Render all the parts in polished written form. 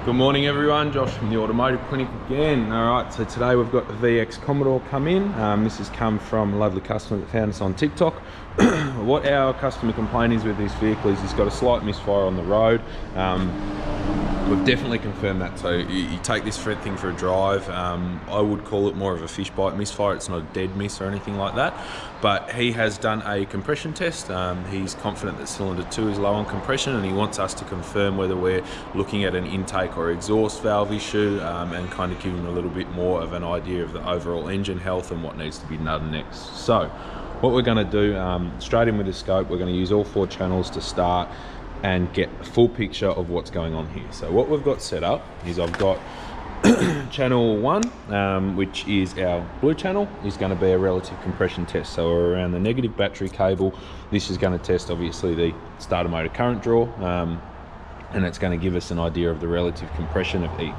Good morning everyone, Josh from the Automotive Clinic again. Alright, so today we've got the VX Commodore come in. This has come from a lovely customer that found us on TikTok. What our customer complaint is with this vehicle is it's got a slight misfire on the road. We've definitely confirmed that, so you take this thing for a drive. I would call it more of a fish bite misfire. It's not a dead miss or anything like that, but he has done a compression test. He's confident that cylinder 2 is low on compression, and he wants us to confirm whether we're looking at an intake or exhaust valve issue, and kind of give him a little bit more of an idea of the overall engine health and what needs to be done next. So what we're going to do, straight in with the scope, we're going to use all 4 channels to start and get a full picture of what's going on here. So what we've got set up is I've got channel 1, which is our blue channel, is going to be a relative compression test. So we're around the negative battery cable. This is going to test obviously the starter motor current draw, and it's going to give us an idea of the relative compression of each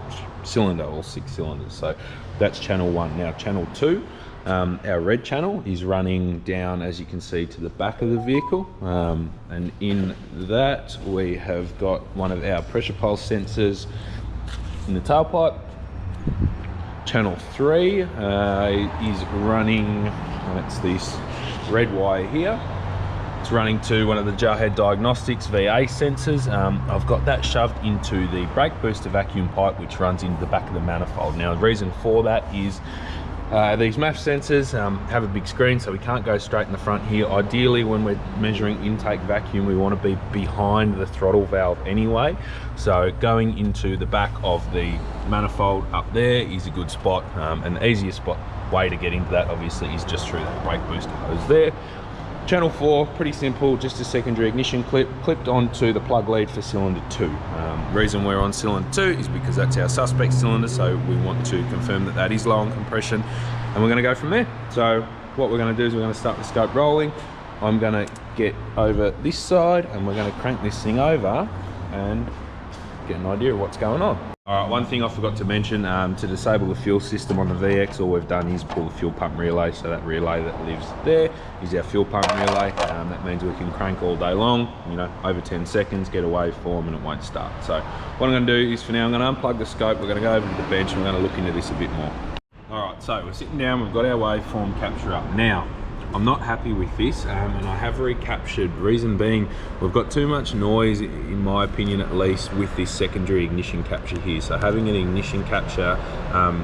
cylinder, all 6 cylinders. So that's channel 1. Now channel 2, our red channel is running down, as you can see, to the back of the vehicle, and in that we have got one of our pressure pulse sensors in the tailpipe. Channel 3 is running, and it's this red wire here. It's running to one of the Jarhead Diagnostics VA sensors. I've got that shoved into the brake booster vacuum pipe, which runs into the back of the manifold. Now the reason for that is these MAF sensors have a big screen, so we can't go straight in the front here. Ideally, when we're measuring intake vacuum, we want to be behind the throttle valve anyway. So going into the back of the manifold up there is a good spot, and the easiest way to get into that obviously is just through that brake booster hose there. Channel 4, pretty simple, just a secondary ignition clip clipped onto the plug lead for cylinder 2. Reason we're on cylinder 2 is because that's our suspect cylinder, so we want to confirm that that is low on compression, and we're going to go from there. So what we're going to do is we're going to start the scope rolling. I'm going to get over this side and we're going to crank this thing over and get an idea of what's going on. Alright, one thing I forgot to mention, to disable the fuel system on the VX, all we've done is pull the fuel pump relay. So that relay that lives there is our fuel pump relay. That means we can crank all day long, you know, over 10 seconds, get a waveform and it won't start. So what I'm going to do is, for now, I'm going to unplug the scope, we're going to go over to the bench and we're going to look into this a bit more. Alright, so we're sitting down, we've got our waveform capture up. Now, I'm not happy with this, and I have recaptured. Reason being, we've got too much noise, in my opinion at least, with this secondary ignition capture here. So having an ignition capture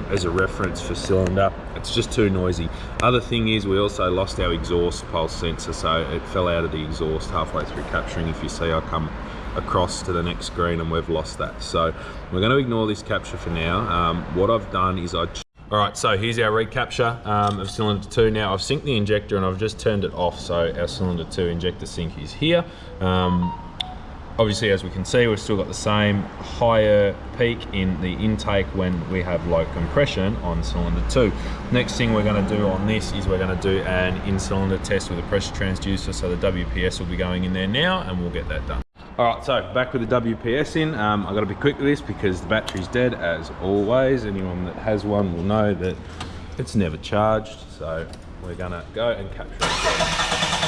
as a reference for cylinder, it's just too noisy. Other thing is, we also lost our exhaust pulse sensor, so it fell out of the exhaust halfway through capturing. If you see, I come across to the next screen and we've lost that. So we're going to ignore this capture for now. What I've done is Alright, so here's our recapture of cylinder 2. Now I've synced the injector and I've just turned it off, so our cylinder 2 injector sync is here. Obviously, as we can see, we've still got the same higher peak in the intake when we have low compression on cylinder 2. Next thing we're going to do on this is we're going to do an in-cylinder test with a pressure transducer, so the WPS will be going in there now and we'll get that done. Alright, so back with the WPS in. I've got to be quick with this because the battery's dead as always. Anyone that has one will know that it's never charged, so we're going to go and capture it.